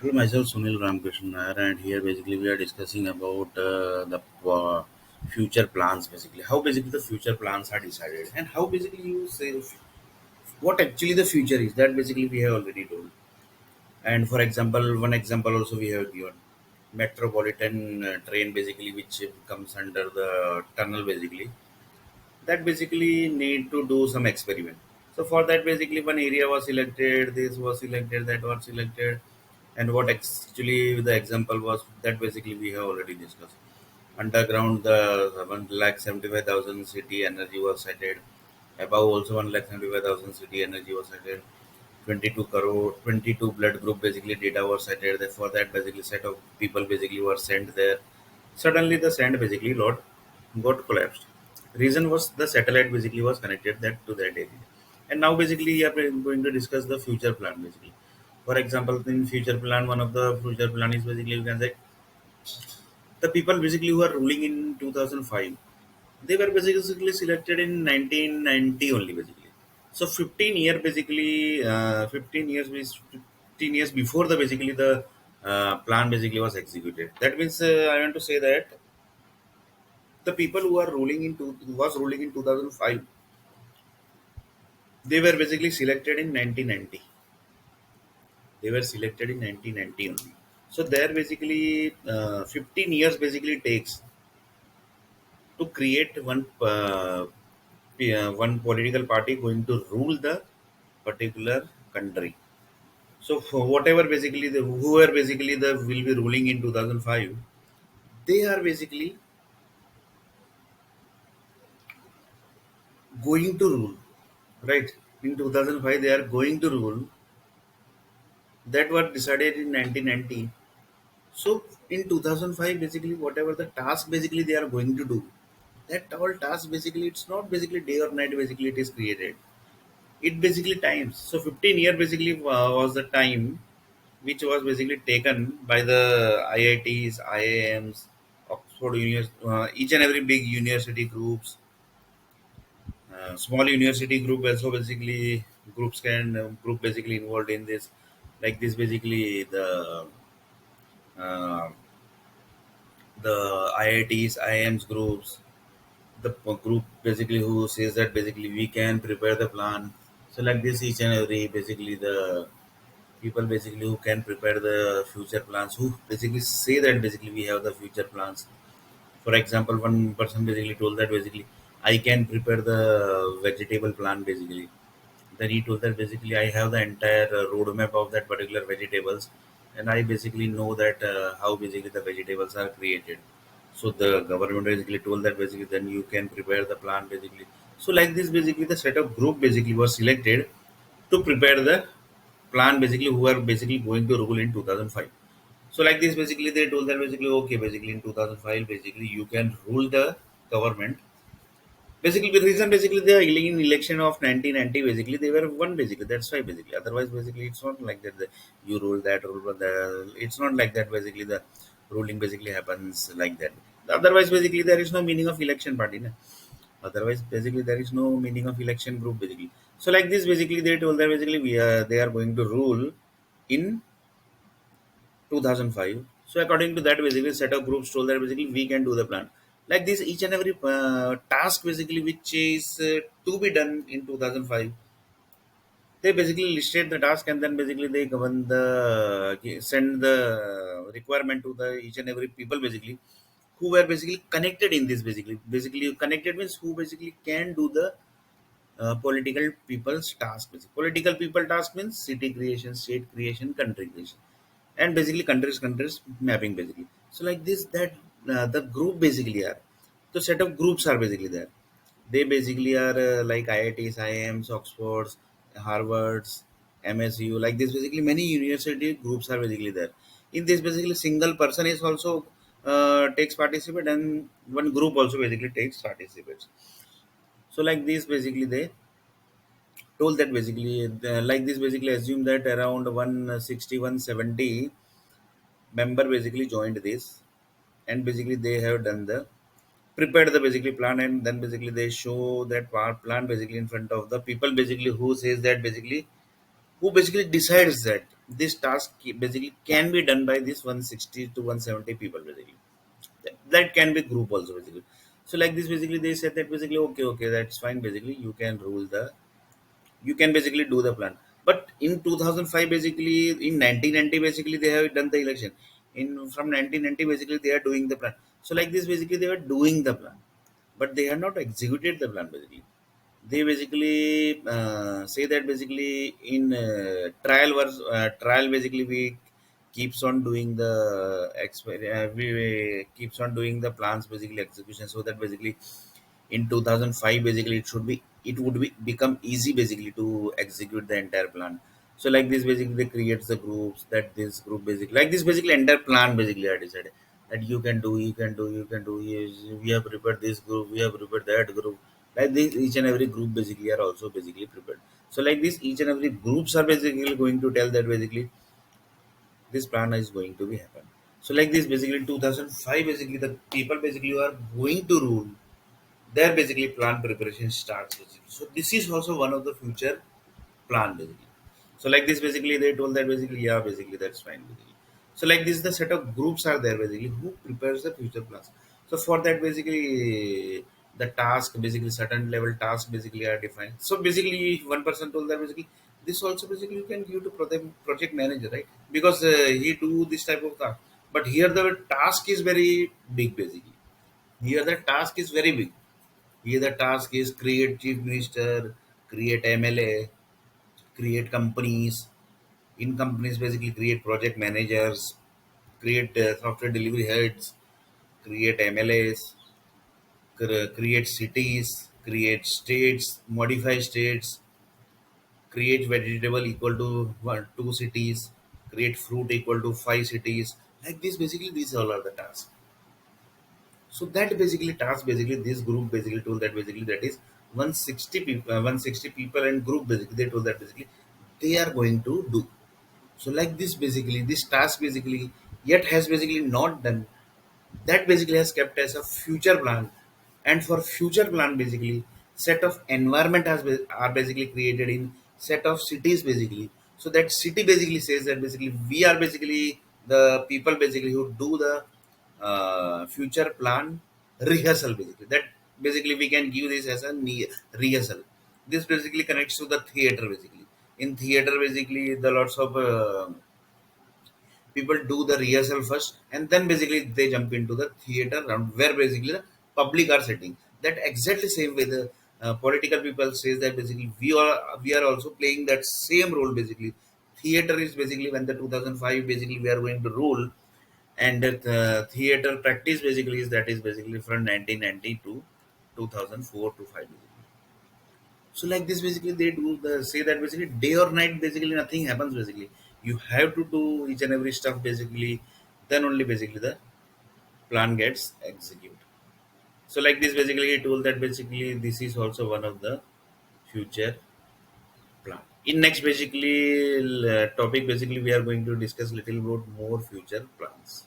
Hello, myself Sunil Nair, and here basically we are discussing about the future plans. Basically, how basically the future plans are decided, and how basically you say what actually the future is. That basically we have already told. And for example, one example also we have given metropolitan train basically, which comes under the tunnel basically. That basically need to do some experiment. So for that, basically one area was selected, this was selected, that was selected, and what actually the example was that basically we have already discussed. Underground, the 1,75,000 city energy was cited. Above also 1,75,000 city energy was cited. 22 crore, 22 blood group basically data was cited. For that basically set of people basically were sent there. Suddenly the sand basically lot got collapsed. Reason was the satellite basically was connected that to that area. And now basically we are going to discuss the future plan basically. For example, in future plan, one of the future plan is basically you can say the people basically who are ruling in 2005, they were basically selected in 1990 only basically. So 15 year basically 15 years before the basically the plan basically was executed. That means I want to say that the people who are ruling who was ruling in 2005, they were basically selected in 1990. They were selected in 1990 only. So there basically 15 years basically takes to create one political party going to rule the particular country. So for whatever basically the whoever basically the will be ruling in 2005, they are basically going to rule, right? In 2005 they are going to rule. That was decided in 1990. So in 2005 basically whatever the task basically they are going to do, that all task basically it's not basically day or night basically it is created. It basically times. So 15-year basically was the time which was basically taken by the IITs, IIMs, Oxford University, each and every big university groups, small university group also basically groups can group basically involved in this. Like this basically uh, the IITs, IIMs groups, the group basically who says that basically we can prepare the plan. So like this each and every basically the people basically who can prepare the future plans, who basically say that basically we have the future plans. For example, one person basically told that basically I can prepare the vegetable plan basically. Then he told that basically I have the entire roadmap of that particular vegetables, and I basically know that how basically the vegetables are created. So the government basically told that basically then you can prepare the plan basically. So like this basically the set of group basically was selected to prepare the plan basically who are basically going to rule in 2005. So like this basically they told that basically okay basically in 2005 basically you can rule the government. Basically the reason basically they are in election of 1990 basically they were one basically, that's why basically, otherwise basically it's not like that you rule that rule but it's not like that basically the ruling basically happens like that. Otherwise basically there is no meaning of election party na? Otherwise basically there is no meaning of election group basically. So like this basically they told that basically they are going to rule in 2005. So according to that, basically set of groups told that basically we can do the plan. Like this, each and every task basically which is to be done in 2005, they basically listed the task and then basically they govern send the requirement to the each and every people basically who were basically connected in this basically. Basically connected means who basically can do the political people's task. Basically. Political people task means city creation, state creation, country creation, and basically countries mapping basically. So like this, that the group basically are the set of groups are basically there. They basically are like IITs, IIMs, Oxfords, Harvards, MSU. Like this, basically many university groups are basically there. In this, basically single person is also takes participate, and one group also basically takes participates. So like this basically they told that basically like this basically assume that around 160 170 member basically joined this, and basically they have done the prepared the basically plan, and then basically they show that plan basically in front of the people basically who says that basically who basically decides that. this task basically can be done by this 160 to 170 people basically. That can be group also basically. So like this basically they said that basically okay, that's fine basically, you can rule the, you can basically do the plan. But in 2005 basically, in 1990 basically they have done the election. In from 1990 basically they are doing the plan. So like this basically they were doing the plan, but they have not executed the plan basically. They basically say that basically in trial basically we keeps on doing the we keeps on doing the plans basically execution, so that basically in 2005 basically it would be become easy basically to execute the entire plan. So like this basically they creates the groups, that this group basically like this basically entire plan basically I decided that you can do. Yes, we have prepared this group, we have prepared that group. Like this each and every group basically are also basically prepared. So like this each and every groups are basically going to tell that basically this plan is going to be happen. So like this basically 2005 basically the people basically who are going to rule, there basically plan preparation starts basically. So this is also one of the future plan basically. So like this basically they told that basically yeah basically that's fine basically. So like this the set of groups are there basically who prepares the future plans. So for that basically the task basically certain level tasks basically are defined. So basically one person told that basically this also basically you can give to project manager, right? Because he do this type of task. But here the task is very big basically. Here the task is very big. Here the task is create chief minister, create MLA, create companies. In companies, basically create project managers, create software delivery heads, create MLAs, create cities, create states, modify states, create vegetable equal to two cities, create fruit equal to five cities. Like this, basically, these all are the tasks. So that basically task basically this group basically told that basically that is 160 people 160 people and group basically they told that basically they are going to do. So like this basically this task basically yet has basically not done, that basically has kept as a future plan. And for future plan basically set of environment are basically created in set of cities basically. So that city basically says that basically we are basically the people basically who do the future plan rehearsal basically, that basically we can give this as a rehearsal. This basically connects to the theater basically. In theater basically the lots of people do the rehearsal first and then basically they jump into the theater round where basically the public are sitting. That exactly same way the political people says that basically we are also playing that same role basically. Theater is basically when the 2005 basically we are going to rule, and theater practice basically is that is basically from 1990 to 2004 to 5 basically. So like this basically they do the say that basically day or night basically nothing happens basically. You have to do each and every stuff basically, then only basically the plan gets executed. So like this basically he told that basically this is also one of the future plan. In next basically topic basically we are going to discuss little about more future plans.